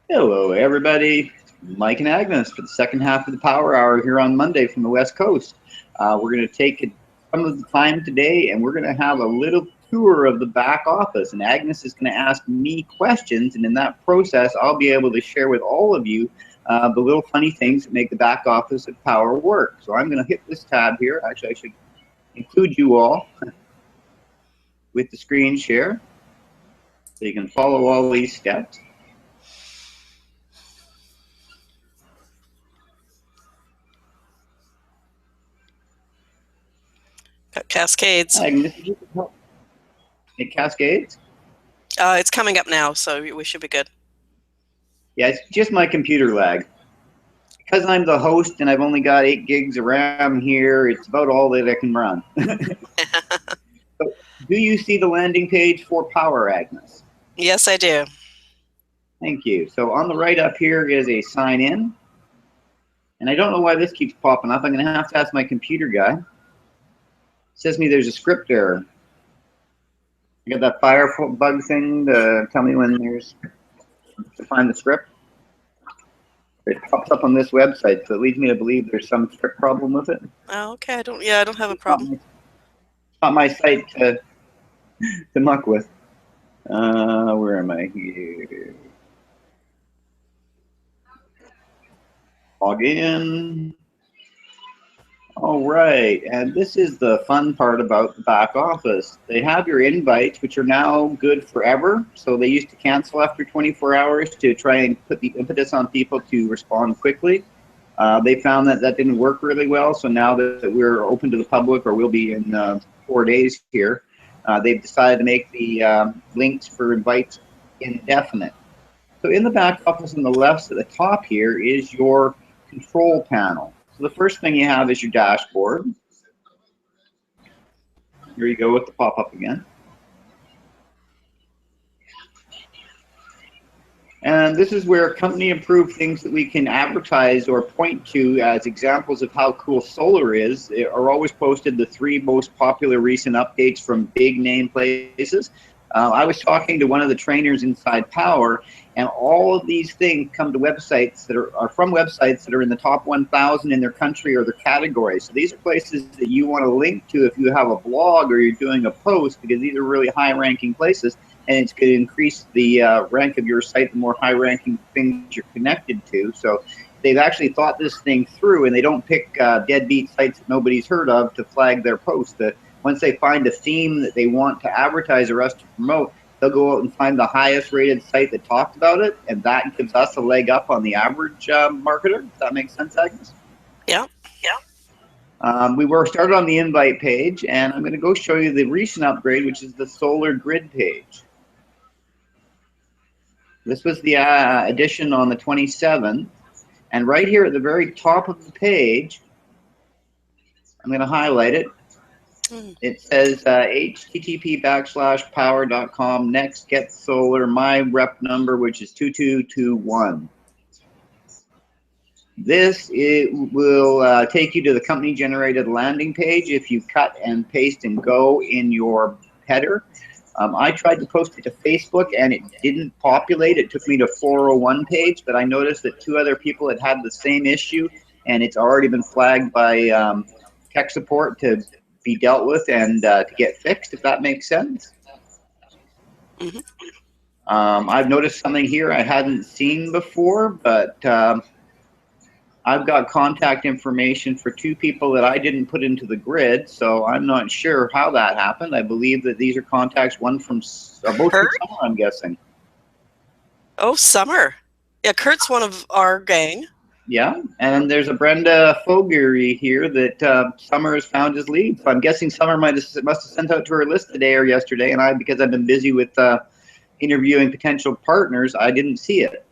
Hello, everybody. Mike and Agnes for the second half of the Power Hour here on Monday from the West Coast. We're going to take some of the time today and we're going to have a little tour of the back office. And Agnes is going to ask me questions. And in that process, I'll be able to share with all of you the little funny things that make the back office of Power work. So I'm going to hit this tab here. Actually, I should include you all with the screen share so you can follow all these steps. Got cascades. Agnes, did you help? It cascades? It's coming up now, so we should be good. Yeah, it's just my computer lag. Because I'm the host and I've only got 8 gigs of RAM here, it's about all that I can run. So, do you see the landing page for Powur, Agnes? Yes, I do. Thank you. So on the right up here is a sign in. And I don't know why this keeps popping up. I'm going to have to ask my computer guy. It says me there's a script error. You got that Firebug thing to tell me when there's to find the script? It pops up on this website, so it leads me to believe there's some script problem with it. Oh, okay. I don't have a problem. It's not my site to muck with. Where am I here? Log in. All right, and this is the fun part about the back office. They have your invites, which are now good forever. So they used to cancel after 24 hours to try and put the impetus on people to respond quickly. They found that that didn't work really well. So now that we're open to the public, or will be in 4 days here, they've decided to make the links for invites indefinite. So in the back office on the left at the top here is your control panel. So the first thing you have is your dashboard. Here you go with the pop-up again. And this is where company-approved things that we can advertise or point to as examples of how cool solar is are always posted, the 3 most popular recent updates from big name places. I was talking to one of the trainers inside Powur, and all of these things come to websites that are from websites that are in the top 1,000 in their country or their category. So these are places that you want to link to if you have a blog or you're doing a post, because these are really high-ranking places, and it's going to increase the rank of your site the more high-ranking things you're connected to. So they've actually thought this thing through, and they don't pick deadbeat sites that nobody's heard of to flag their post. Once they find a theme that they want to advertise or us to promote, they'll go out and find the highest rated site that talked about it, and that gives us a leg up on the average marketer. Does that make sense, Agnes? Yeah. We were started on the invite page, and I'm going to go show you the recent upgrade, which is the solar grid page. This was the addition on the 27th, and right here at the very top of the page, I'm going to highlight it. It says http://powur.com next get solar, my rep number, which is 2221. This will take you to the company generated landing page if you cut and paste and go in your header. I tried to post it to Facebook and it didn't populate. It took me to 401 page, but I noticed that 2 other people had had the same issue, and it's already been flagged by tech support to be dealt with and to get fixed, if that makes sense. Mm-hmm. I've noticed something here I hadn't seen before, but I've got contact information for 2 people that I didn't put into the grid, so I'm not sure how that happened. I believe that these are contacts, one from, both from Summer, I'm guessing. Oh, Summer. Yeah, Kurt's one of our gang. Yeah, and there's a Brenda Fogarty here that Summer has found his lead. So I'm guessing Summer must have sent out to her list today or yesterday, and because I've been busy with interviewing potential partners, I didn't see it.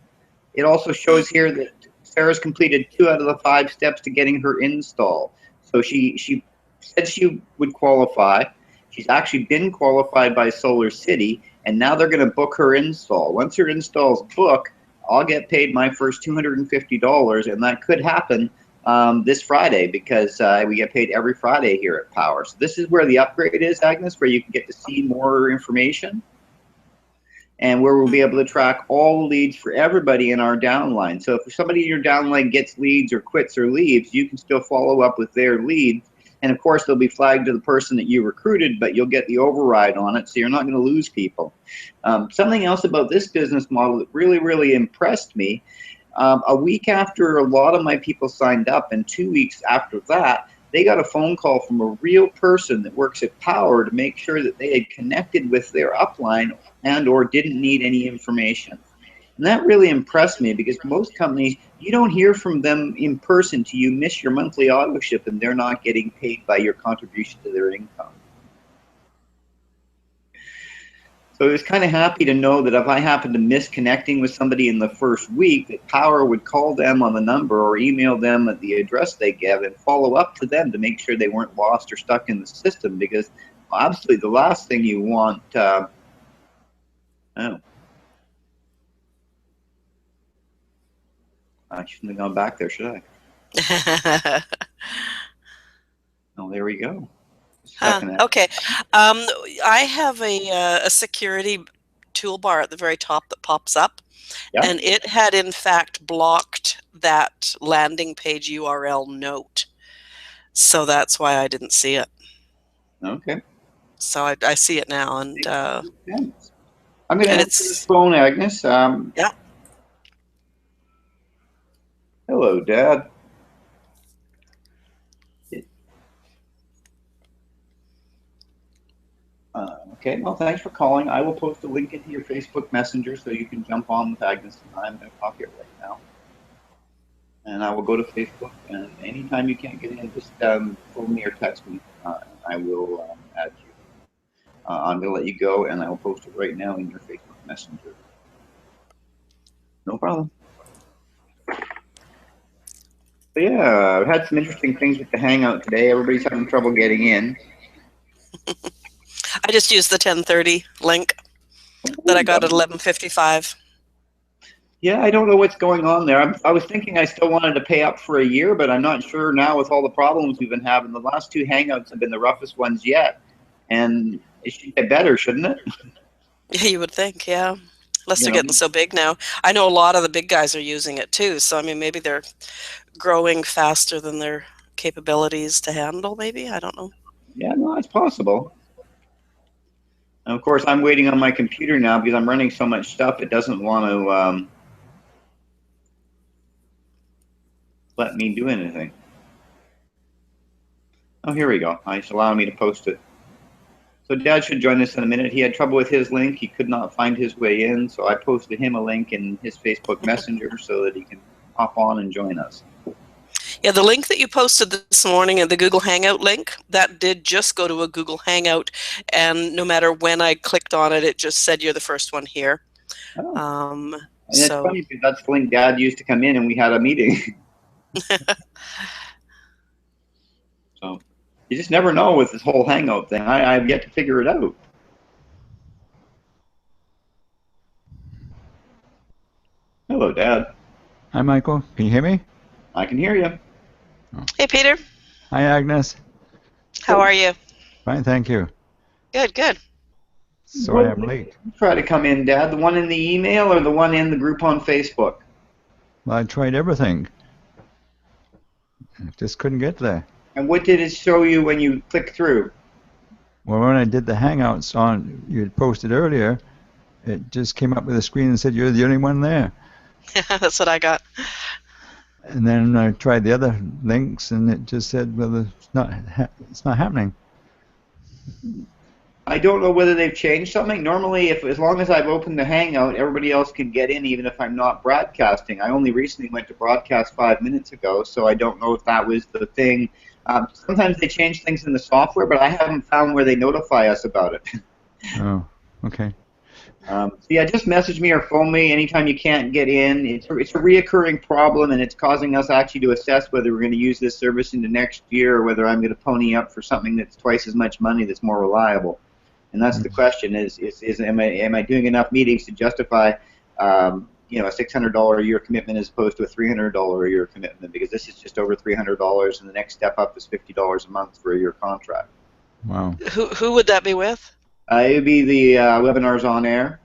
It also shows here that Sarah's completed 2 out of the 5 steps to getting her install. So she said she would qualify. She's actually been qualified by Solar City, and now they're going to book her install. Once her install's booked, I'll get paid my first $250, and that could happen this Friday, because we get paid every Friday here at Powur. So this is where the upgrade is, Agnes, where you can get to see more information. and where we'll be able to track all the leads for everybody in our downline. So if somebody in your downline gets leads or quits or leaves, you can still follow up with their leads. And of course, they'll be flagged to the person that you recruited, but you'll get the override on it, so you're not going to lose people. Something else about this business model that really, really impressed me, a week after a lot of my people signed up, and 2 weeks after that, they got a phone call from a real person that works at Powur to make sure that they had connected with their upline and or didn't need any information. And that really impressed me, because most companies, you don't hear from them in person till you miss your monthly auto ship and they're not getting paid by your contribution to their income. So I was kind of happy to know that if I happened to miss connecting with somebody in the first week, that Powur would call them on the number or email them at the address they give and follow up to them to make sure they weren't lost or stuck in the system, because obviously the last thing you want, oh, I shouldn't have gone back there, should I? Oh, there we go. Okay. I have a security toolbar at the very top that pops up, Yep. and it had in fact blocked that landing page URL note. So that's why I didn't see it. Okay. So I see it now, and I'm going to answer the phone, Agnes. Yeah. Hello, Dad. Okay, well, thanks for calling. I will post a link into your Facebook Messenger so you can jump on with Agnes and I'm going to talk it right now. And I will go to Facebook, and anytime you can't get in, just phone me or text me. I will add you. I'm going to let you go, and I will post it right now in your Facebook Messenger. No problem. So yeah, I've had some interesting things with the Hangout today. Everybody's having trouble getting in. I just used the 10:30 link that I got at 11:55. Yeah, I don't know what's going on there. I was thinking I still wanted to pay up for a year, but I'm not sure now with all the problems we've been having. The last two Hangouts have been the roughest ones yet, and it should get better, shouldn't it? Yeah, you would think, yeah. Unless they're getting so big now. I know a lot of the big guys are using it too, so I mean, maybe they're growing faster than their capabilities to handle, maybe? I don't know. Yeah, no, it's possible. And of course, I'm waiting on my computer now because I'm running so much stuff, it doesn't want to let me do anything. Oh, here we go. It's allowing me to post it. So Dad should join us in a minute. He had trouble with his link. He could not find his way in, so I posted him a link in his Facebook Messenger so that he can hop on and join us. Yeah, the link that you posted this morning, the Google Hangout link, that did just go to a Google Hangout, and no matter when I clicked on it, it just said you're the first one here. Oh. And it's funny because that's the link Dad used to come in and we had a meeting. So you just never know with this whole Hangout thing. I've yet to figure it out. Hello, Dad. Hi, Michael. Can you hear me? I can hear you. Oh. Hey, Peter. Hi, Agnes. How are you? Fine, thank you. Good, good. Sorry I'm late. Try to come in, Dad. The one in the email or the one in the group on Facebook? Well, I tried everything. I just couldn't get there. And what did it show you when you clicked through? Well, when I did the Hangouts on you had posted earlier, it just came up with a screen and said you're the only one there. Yeah, that's what I got. And then I tried the other links, and it just said, well, it's not happening. I don't know whether they've changed something. Normally, as long as I've opened the Hangout, everybody else can get in, even if I'm not broadcasting. I only recently went to broadcast 5 minutes ago, so I don't know if that was the thing. Sometimes they change things in the software, but I haven't found where they notify us about it. Oh, okay. So yeah, just message me or phone me anytime you can't get in. It's a reoccurring problem, and it's causing us actually to assess whether we're going to use this service into next year or whether I'm going to pony up for something that's twice as much money that's more reliable. And that's the question: am I doing enough meetings to justify a $600 a year commitment as opposed to a $300 a year commitment? Because this is just over $300, and the next step up is $50 a month for a year contract. Wow. Who would that be with? It would be the webinars on air.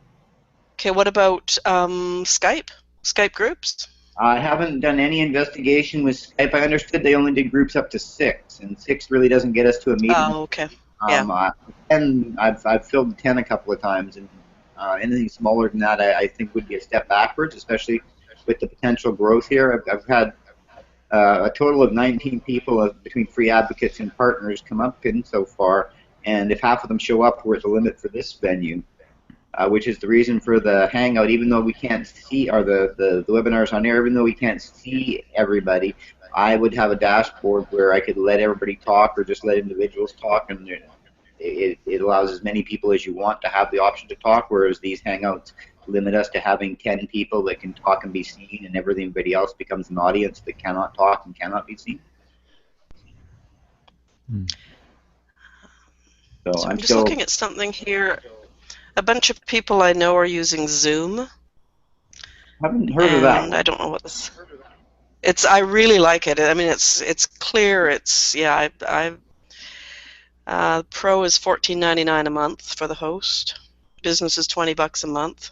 Okay, what about Skype? Skype groups? I haven't done any investigation with Skype. I understood they only did groups up to 6, and 6 really doesn't get us to a meeting. Oh, okay. Yeah. 10, I've filled 10 a couple of times, and anything smaller than that I think would be a step backwards, especially with the potential growth here. I've had a total of 19 people between free advocates and partners come up in so far, and if half of them show up, we're at the limit for this venue. Which is the reason for the hangout, even though we can't see, or the webinars on air, even though we can't see everybody, I would have a dashboard where I could let everybody talk or just let individuals talk, and it allows as many people as you want to have the option to talk, whereas these hangouts limit us to having 10 people that can talk and be seen, and everybody else becomes an audience that cannot talk and cannot be seen. So I'm just looking at something here. A bunch of people I know are using Zoom. Haven't heard of that. I don't know what this. I really like it. I mean, it's clear. Pro is $14.99 a month for the host. Business is $20 a month.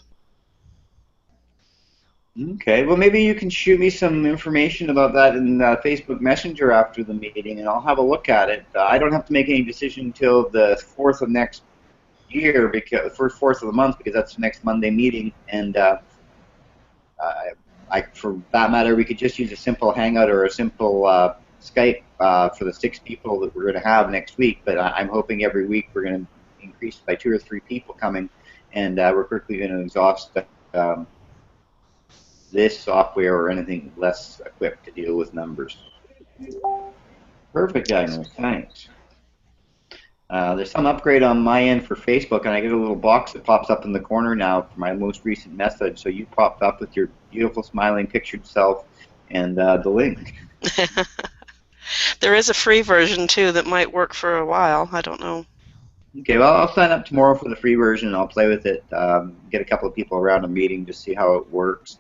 Okay, well maybe you can shoot me some information about that in Facebook Messenger after the meeting, and I'll have a look at it. I don't have to make any decision until the 4th of next year, because first 4th of the month, because that's the next Monday meeting, and for that matter, we could just use a simple Hangout or a simple Skype for the 6 people that we're going to have next week. But I'm hoping every week we're going to increase by 2 or 3 people coming, and we're quickly going to exhaust this software or anything less equipped to deal with numbers. Perfect, Agnes. Thanks. There's some upgrade on my end for Facebook, and I get a little box that pops up in the corner now for my most recent message. So you popped up with your beautiful smiling pictured self and the link. There is a free version too that might work for a while. I don't know. Okay, well, I'll sign up tomorrow for the free version, and I'll play with it, get a couple of people around a meeting to see how it works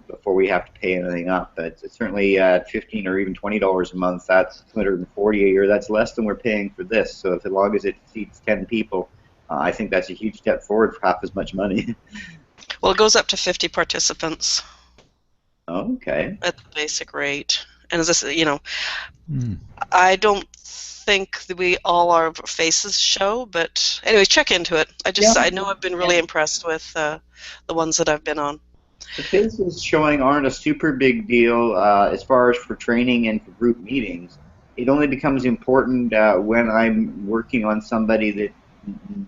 before we have to pay anything up. But it's certainly at $15 or even $20 a month, that's $240 a year. That's less than we're paying for this. So as long as it feeds 10 people, I think that's a huge step forward for half as much money. Well, it goes up to 50 participants. Okay. At the basic rate. And as I said, I don't think that we all our faces show, but anyways, check into it. I know I've been really impressed with the ones that I've been on. The faces showing aren't a super big deal as far as for training and for group meetings. It only becomes important when I'm working on somebody that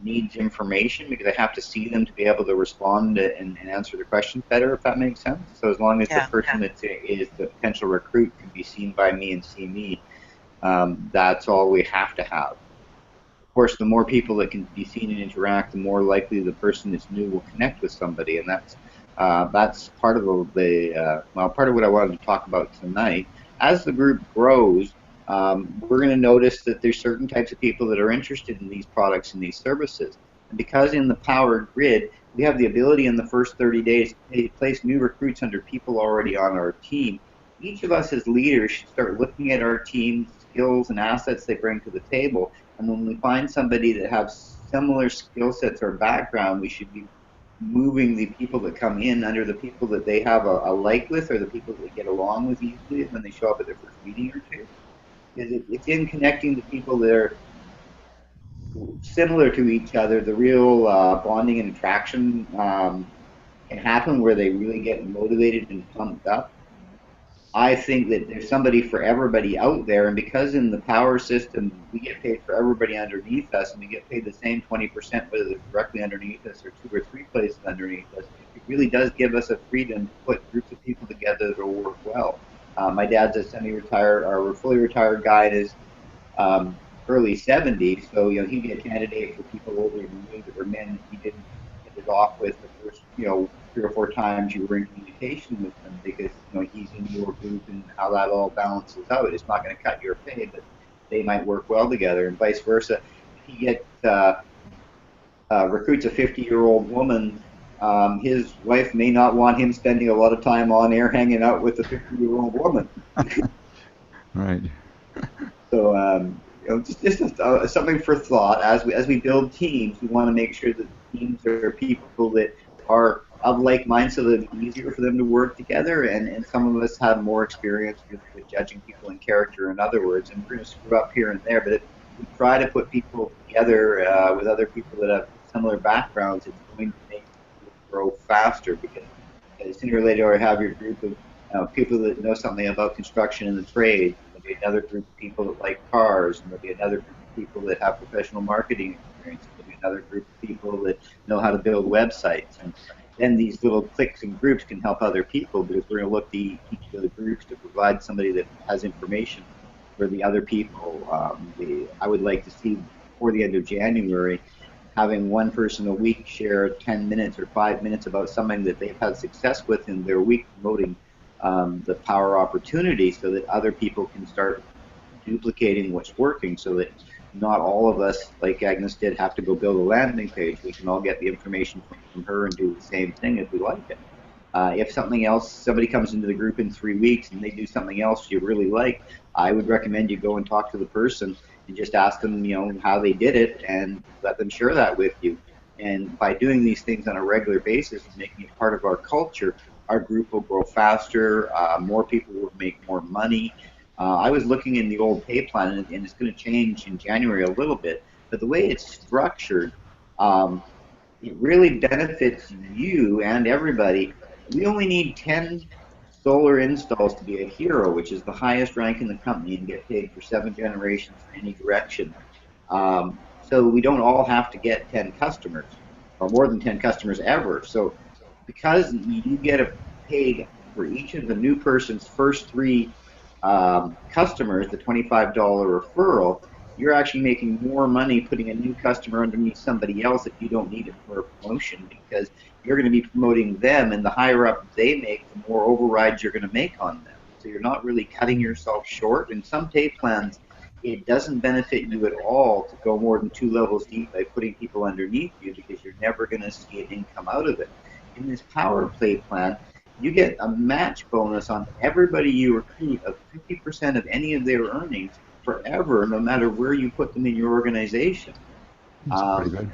needs information, because I have to see them to be able to respond and answer the questions better, if that makes sense. So as long as the person that is the potential recruit can be seen by me and see me, that's all we have to have. Of course, the more people that can be seen and interact, the more likely the person that's new will connect with somebody, and that's part of part of what I wanted to talk about tonight. As the group grows, we're going to notice that there's certain types of people that are interested in these products and these services. And because in the Powur grid, we have the ability in the first 30 days to place new recruits under people already on our team, each of us as leaders should start looking at our team's skills and assets they bring to the table. And when we find somebody that has similar skill sets or background, we should be moving the people that come in under the people that they have a like with, or the people that they get along with easily when they show up at their first meeting or two. Because it's in connecting the people that are similar to each other, the real bonding and attraction can happen, where they really get motivated and pumped up. I think that there's somebody for everybody out there, and because in the Powur system we get paid for everybody underneath us, and we get paid the same 20% whether they're directly underneath us or 2 or 3 places underneath us, it really does give us a freedom to put groups of people together that will work well. My dad's a semi-retired or fully retired guy in his early 70s, so he'd be a candidate for people older than me that were men he didn't hit it off with the first 3 or 4 times you were in communication with him, because he's in your group, and how that all balances out. It's not going to cut your pay, but they might work well together, and vice versa. If he gets recruits a 50-year-old woman, his wife may not want him spending a lot of time on air hanging out with a 50-year-old woman. Right. So just something for thought. As we build teams, we want to make sure that teams are people that are of like mind, so that it's easier for them to work together. And some of us have more experience with judging people in character, in other words, and we're going to screw up here and there. But if we try to put people together with other people that have similar backgrounds, it's going to make people grow faster, because sooner or later, you have your group of people that know something about construction and the trades. And there'll be another group of people that like cars, and there'll be another group of people that have professional marketing experience. And there'll be another group of people that know how to build websites. And then these little cliques and groups can help other people, because we're going to look to each of the groups to provide somebody that has information for the other people. I would like to see before the end of January having one person a week share 10 minutes or 5 minutes about something that they've had success with in their week, promoting the Powur opportunity, so that other people can start duplicating what's working, so that not all of us, like Agnes did, have to go build a landing page. We can all get the information from her and do the same thing if we like it. If somebody comes into the group in 3 weeks and they do something else you really like, I would recommend you go and talk to the person and just ask them, how they did it, and let them share that with you. And by doing these things on a regular basis and making it part of our culture, our group will grow faster, more people will make more money. I was looking in the old pay plan, and it's going to change in January a little bit, but the way it's structured, it really benefits you and everybody. We only need 10 solar installs to be a hero, which is the highest rank in the company, and get paid for 7 generations in any direction. So we don't all have to get 10 customers, or more than 10 customers ever. So because you get paid for each of the new person's first 3 customers, the $25 referral, you're actually making more money putting a new customer underneath somebody else if you don't need it for a promotion, because you're going to be promoting them, and the higher up they make, the more overrides you're going to make on them. So you're not really cutting yourself short. In some pay plans, it doesn't benefit you at all to go more than 2 levels deep by putting people underneath you, because you're never going to see an income out of it. In this Powur Play plan, you get a match bonus on everybody you recruit of 50% of any of their earnings forever, no matter where you put them in your organization. That's pretty good.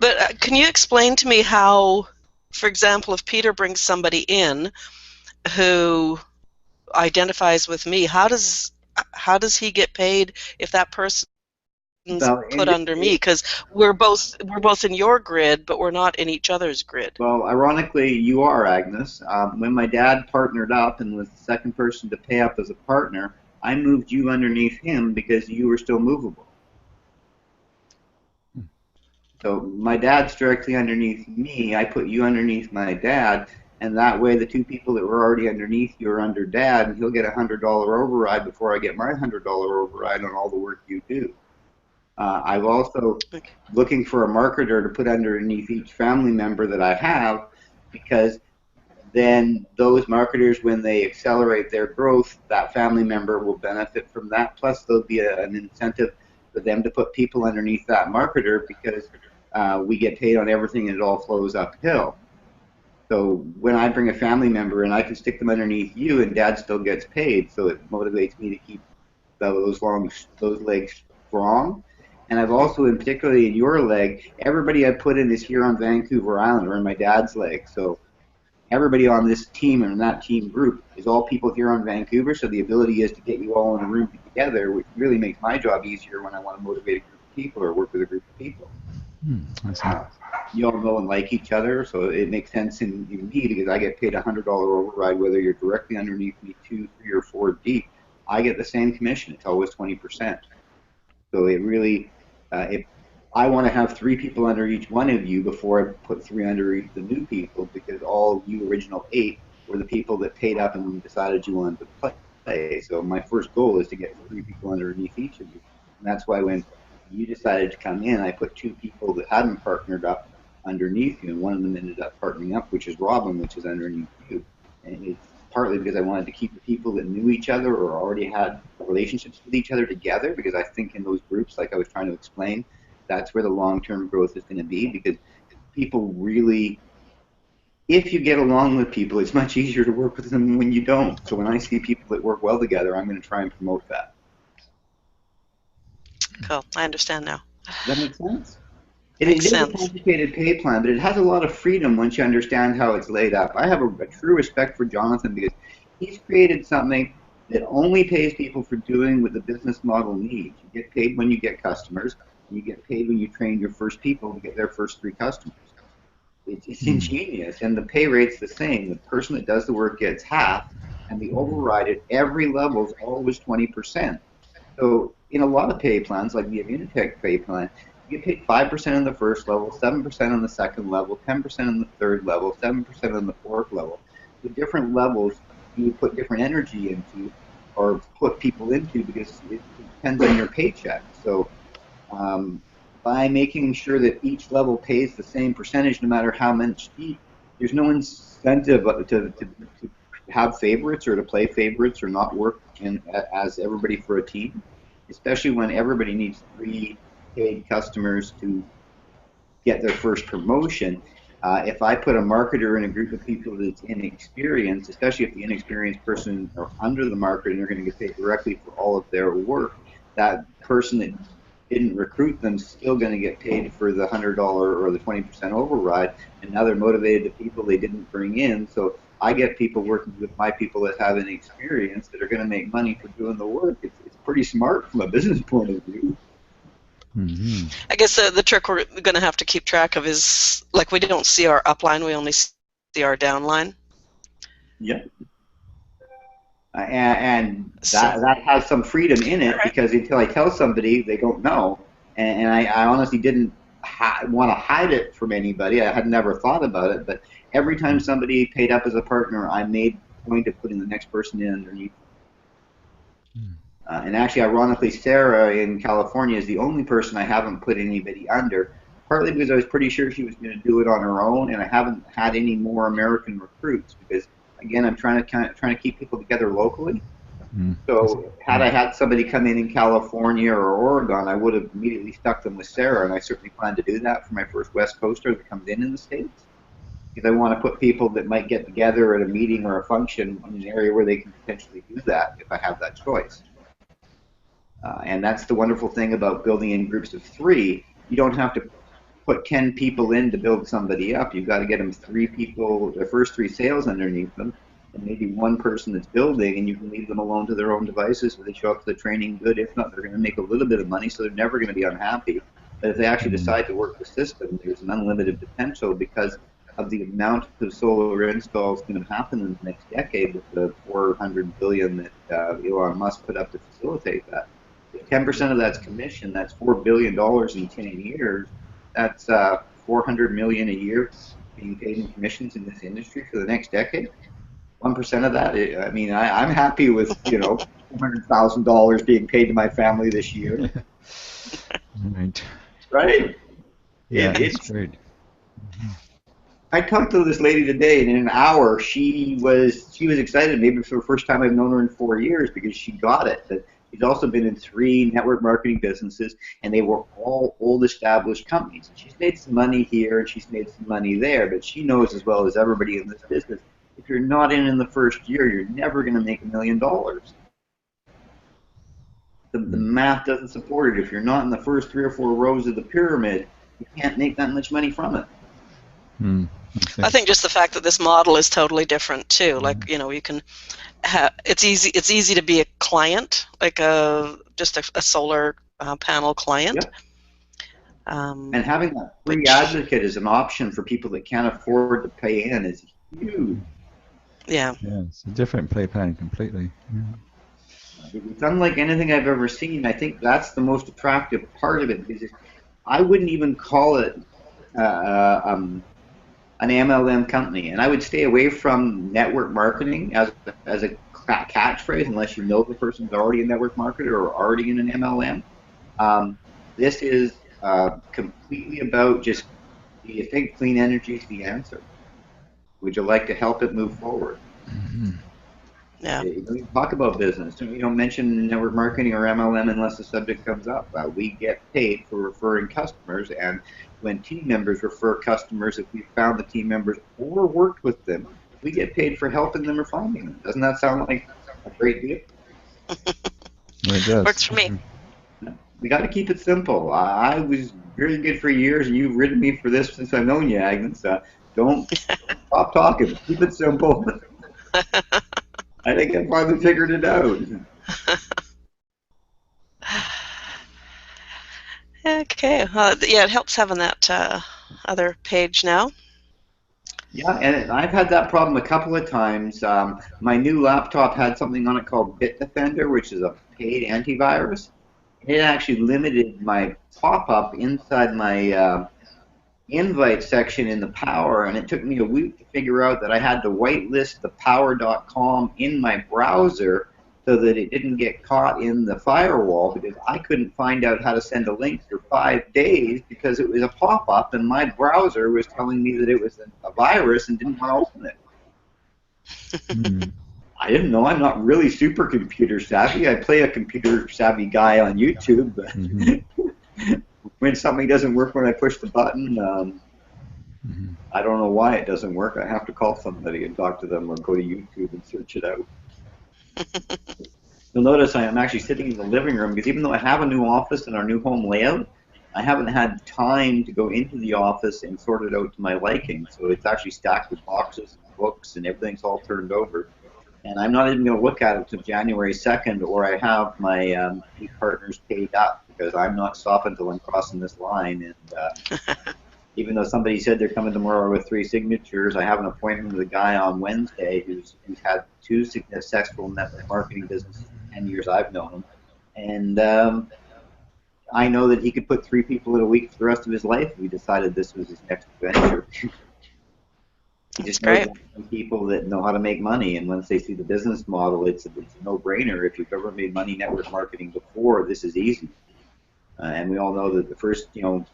But can you explain to me how, for example, if Peter brings somebody in who identifies with me, how does he get paid if that person's put under me? Because we're both in your grid, but we're not in each other's grid. Well, ironically, you are, Agnes. When my dad partnered up and was the second person to pay up as a partner, I moved you underneath him because you were still movable. So my dad's directly underneath me. I put you underneath my dad, and that way the 2 people that were already underneath you are under dad, and he'll get a $100 override before I get my $100 override on all the work you do. I've also looking for a marketer to put underneath each family member that I have, because then those marketers, when they accelerate their growth, that family member will benefit from that. Plus, there'll be an incentive for them to put people underneath that marketer, because we get paid on everything and it all flows uphill. So when I bring a family member in, I can stick them underneath you, and dad still gets paid. So it motivates me to keep those legs strong. And I've also, in particularly in your leg, everybody I put in is here on Vancouver Island, or in my dad's leg. So everybody on this team and that team group is all people here on Vancouver. So the ability is to get you all in a room together, which really makes my job easier when I want to motivate a group of people or work with a group of people. You all know and like each other, so it makes sense in me, because I get paid a $100 override whether you're directly underneath me 2, 3, or 4 deep. I get the same commission. It's always 20%. So it really, if I want to have 3 people under each one of you before I put 3 under the new people, because all you original 8 were the people that paid up and decided you wanted to play. So my first goal is to get 3 people underneath each of you. And that's why when you decided to come in, I put 2 people that hadn't partnered up underneath you, and one of them ended up partnering up, which is Robin, which is underneath you. And it's partly because I wanted to keep the people that knew each other or already had relationships with each other together, because I think in those groups, like I was trying to explain, that's where the long-term growth is going to be, because people really, if you get along with people, it's much easier to work with them when you don't. So when I see people that work well together, I'm going to try and promote that. Cool. I understand now. Does that make sense? It Makes is a sense. complicated pay plan, but it has a lot of freedom once you understand how it's laid up. I have a true respect for Jonathan because he's created something that only pays people for doing what the business model needs. You get paid when you get customers, and you get paid when you train your first people to get their first 3 customers. It's ingenious, and the pay rate's the same. The person that does the work gets half, and the override at every level is always 20%. So in a lot of pay plans, like the Immunitech pay plan, you get paid 5% on the first level, 7% on the second level, 10% on the third level, 7% on the fourth level. The different levels you put different energy into or put people into because it depends on your paycheck. So by making sure that each level pays the same percentage no matter how much deep, there's no incentive to have favorites or to play favorites or not work as everybody for a team, especially when everybody needs 3 paid customers to get their first promotion. If I put a marketer in a group of people that's inexperienced, especially if the inexperienced person are under the marketer and they're going to get paid directly for all of their work, that person that didn't recruit them still going to get paid for the $100 or the 20% override, and now they're motivated to people they didn't bring in. So I get people working with my people that have an experience that are going to make money for doing the work. It's pretty smart from a business point of view. Mm-hmm. I guess the trick we're going to have to keep track of is, like, we don't see our upline, we only see our downline. Yeah. And So, that has some freedom in it right. because until I tell somebody, they don't know. And I honestly didn't want to hide it from anybody. I had never thought about it. But every time somebody paid up as a partner, I made a point of putting the next person in underneath. And actually, ironically, Sarah in California is the only person I haven't put anybody under, partly because I was pretty sure she was going to do it on her own, and I haven't had any more American recruits because, again, I'm trying to keep people together locally. So had I had somebody come in California or Oregon, I would have immediately stuck them with Sarah, and I certainly plan to do that for my first West Coaster that comes in the States. Because I want to put people that might get together at a meeting or a function in an area where they can potentially do that if I have that choice. And that's the wonderful thing about building in groups of 3. You don't have to put 10 people in to build somebody up. You've got to get them 3 people, their first 3 sales underneath them, and maybe 1 person that's building, and you can leave them alone to their own devices. If they show up to the training, good. If not, they're going to make a little bit of money, so they're never going to be unhappy. But if they actually decide to work the system, there's an unlimited potential because of the amount of solar installs going to happen in the next decade with the $400 billion that Elon Musk put up to facilitate that. If 10% of that's commission, that's $4 billion in 10 years. That's $400 million a year being paid in commissions in this industry for the next decade. 1% of that, I mean, I'm happy with, $400,000 being paid to my family this year. Right. Right? Yeah, that's It's great. I talked to this lady today, and in an hour, she was excited. Maybe for the first time I've known her in 4 years because she got it. But she's also been in 3 network marketing businesses, and they were all old, established companies. And she's made some money here, and she's made some money there. But she knows as well as everybody in this business, if you're not in the first year, you're never going to make $1 million. The math doesn't support it. If you're not in the first 3 or 4 rows of the pyramid, you can't make that much money from it. I think just the fact that this model is totally different too. Like, you can it's easy to be a client, like just a solar panel client. Yep. And having that free advocate as an option for people that can't afford to pay in is huge. Yeah. Yeah, it's a different play plan completely. Yeah. It's unlike anything I've ever seen. I think that's the most attractive part of it because I wouldn't even call it an MLM company, and I would stay away from network marketing as a catchphrase unless you know the person's already a network marketer or already in an MLM. This is completely about just, do you think clean energy is the answer? Would you like to help it move forward? Yeah. You don't talk about business. You don't mention network marketing or MLM unless the subject comes up. We get paid for referring customers, and when team members refer customers, if we found the team members or worked with them, we get paid for helping them or finding them. Doesn't that sound like a great deal? It does. Works for me. We got to keep it simple. I was very good for years, and you've ridden me for this since I've known you, Agnes. Don't stop talking. Keep it simple. I think I finally figured it out. Okay. Yeah, it helps having that other page now. Yeah, and I've had that problem a couple of times. My new laptop had something on it called Bitdefender, which is a paid antivirus. It actually limited my pop-up inside my invite section in the Powur, and it took me a week to figure out that I had to whitelist the Powur.com in my browser so that it didn't get caught in the firewall, because I couldn't find out how to send a link for 5 days because it was a pop-up and my browser was telling me that it was a virus and didn't want to open it. I didn't know. I'm not really super computer savvy. I play a computer savvy guy on YouTube, but when something doesn't work when I push the button, I don't know why it doesn't work. I have to call somebody and talk to them or go to YouTube and search it out. You'll notice I am actually sitting in the living room because even though I have a new office and our new home layout, I haven't had time to go into the office and sort it out to my liking. So it's actually stacked with boxes and books and everything's all turned over. And I'm not even going to look at it until January 2nd, or I have my partners paid up, because I'm not stopping until I'm crossing this line. And even though somebody said they're coming tomorrow with 3 signatures, I have an appointment with a guy on Wednesday who's had 2 successful network marketing businesses in 10 years I've known him. And I know that he could put 3 people in a week for the rest of his life if he decided this was his next venture. He just knows people that know how to make money, and once they see the business model, it's a no-brainer. If you've ever made money network marketing before, this is easy. And we all know that the first time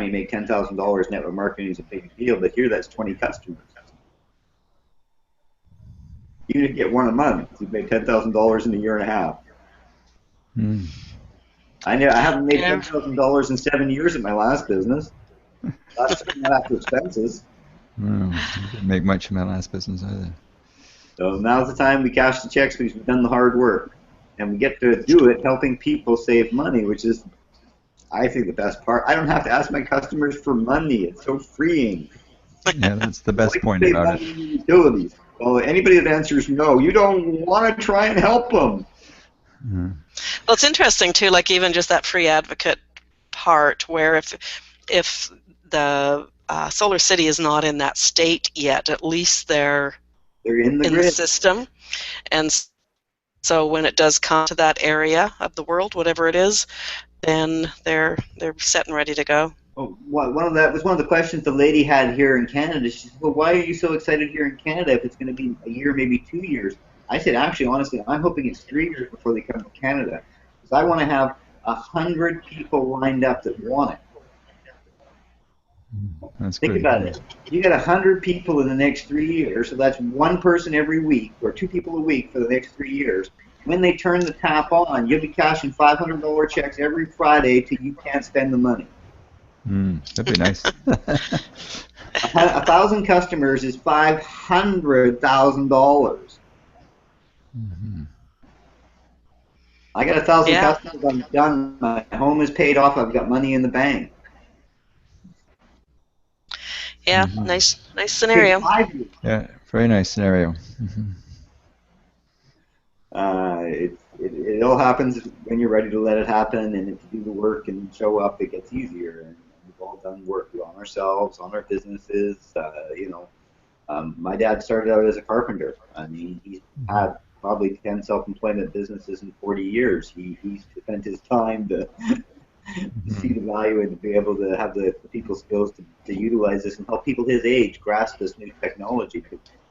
you make $10,000 network marketing is a big deal, but here that's 20 customers. You didn't get one a month. You made $10,000 in a year and a half. I haven't made $10,000 in 7 years at my last business. That's not after expenses. I didn't make much in my last business either. So now's the time we cash the checks because we've done the hard work. And we get to do it helping people save money, which is, I think, the best part. I don't have to ask my customers for money. It's so freeing. Yeah, that's the best point about it. Utilities. Well, anybody that answers no, you don't want to try and help them. Well, it's interesting, too, like even just that free advocate part, where if the Solar City is not in that state yet, at least they're in the system. And so when it does come to that area of the world, whatever it is, then they're set and ready to go. Oh, that was one of the questions the lady had here in Canada. She said, well, why are you so excited here in Canada if it's going to be a year, maybe 2 years? I said, actually, honestly, I'm hoping it's 3 years before they come to Canada, because I want to have 100 people lined up that want it. Think about it. You got 100 people in the next 3 years, so that's 1 person every week, or 2 people a week for the next 3 years. When they turn the tap on, you'll be cashing $500 checks every Friday till you can't spend the money. That'd be nice. 1,000 customers is $500,000. I got 1,000 customers. I'm done. My home is paid off. I've got money in the bank. Yeah, nice scenario. Yeah, very nice scenario. It all happens when you're ready to let it happen, and if you do the work and show up, it gets easier. And we've all done work on ourselves, on our businesses. My dad started out as a carpenter. I mean, he's had probably 10 self-employment businesses in 40 years. He spent his time to see the value and to be able to have the people skills to utilize this and help people his age grasp this new technology.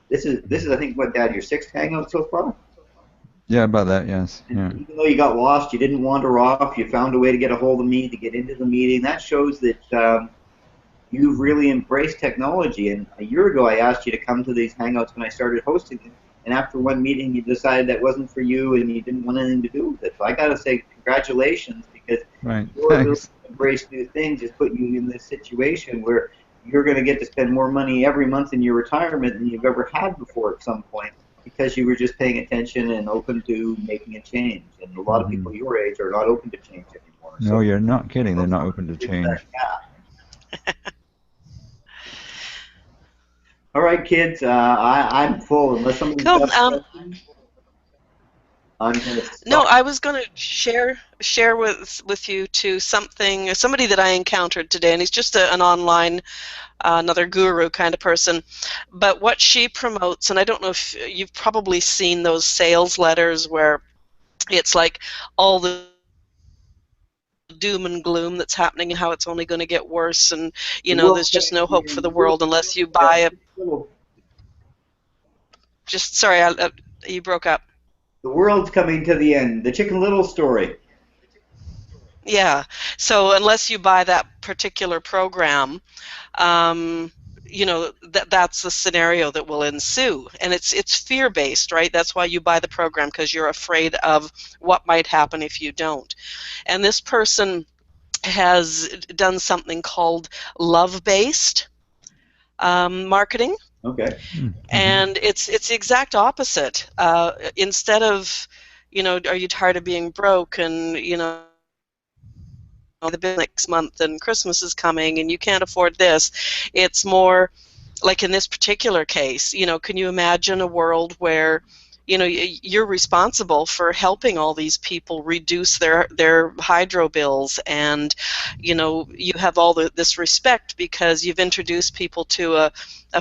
This is I think, what, Dad, your 6th hangout so far? Yeah, about that, yes. Yeah. Even though you got lost, you didn't wander off, you found a way to get a hold of me, to get into the meeting. That shows that you've really embraced technology. And a year ago, I asked you to come to these hangouts when I started hosting them. And after one meeting, you decided that wasn't for you and you didn't want anything to do with it. So I got to say congratulations, because your ability to embrace new things has put you in this situation where you're going to get to spend more money every month in your retirement than you've ever had before at some point, because you were just paying attention and open to making a change. And a lot of people your age are not open to change anymore. No, you're not kidding. They're not open to change. All right, kids. I'm full. Unless somebody's Cool. got questions, I'm gonna No, stop. I was going to share with you too somebody that I encountered today, and he's just an online another guru kind of person. But what she promotes, and I don't know if you've probably seen those sales letters where it's like all the doom and gloom that's happening and how it's only going to get worse, and The there's world's just coming no to the hope for end. the world unless you buy a just sorry you broke up. The world's coming to the end. The Chicken Little story. Yeah, so unless you buy that particular program, that's the scenario that will ensue, and it's fear-based, right? That's why you buy the program, because you're afraid of what might happen if you don't. And this person has done something called love-based marketing, Okay. and it's the exact opposite. Instead of, are you tired of being broke, and the bill next month and Christmas is coming and you can't afford this, it's more like in this particular case, can you imagine a world where you're responsible for helping all these people reduce their hydro bills, and you have all this respect because you've introduced people to a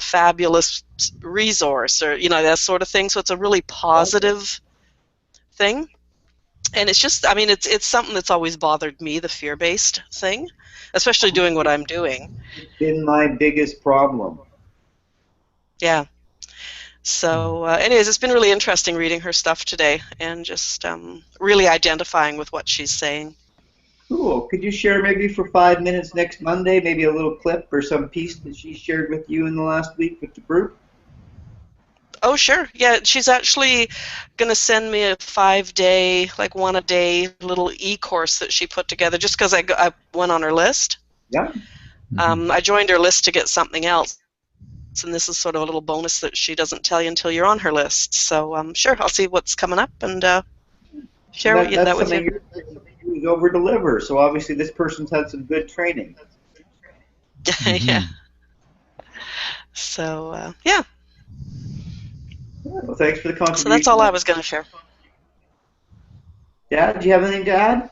fabulous resource, or that sort of thing. So it's a really positive thing. And it's just, I mean, it's something that's always bothered me, the fear-based thing, especially doing what I'm doing. It's been my biggest problem. Yeah. So anyways, it's been really interesting reading her stuff today, and just really identifying with what she's saying. Cool. Could you share maybe for 5 minutes next Monday, maybe a little clip or some piece that she shared with you in the last week with the group? Oh, sure. Yeah, she's actually going to send me a 5-day, like one-a-day little e-course that she put together, just because I went on her list. Yeah. I joined her list to get something else, and this is sort of a little bonus that she doesn't tell you until you're on her list. So sure, I'll see what's coming up and share That's that with something you. you're going to do is over-deliver. So obviously this person's had some good training. Yeah. So yeah. Well, thanks for the contribution. So that's all I was going to share. Dad, do you have anything to add?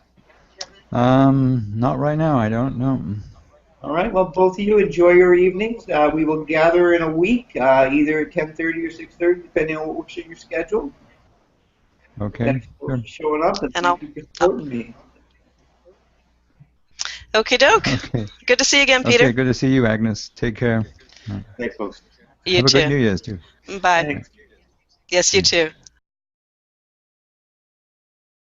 Not right now. I don't know. All right. Well, both of you enjoy your evenings. We will gather in a week, either at 10:30 or 6:30, depending on what works in your schedule. Okay. Thanks for showing up, and thank you for supporting me. Okie doke. Okay. Good to see you again, Peter. Okay, good to see you, Agnes. Take care. Thanks, folks. You Have a too. good New Year's, too. Bye. Thanks. Yes, you too.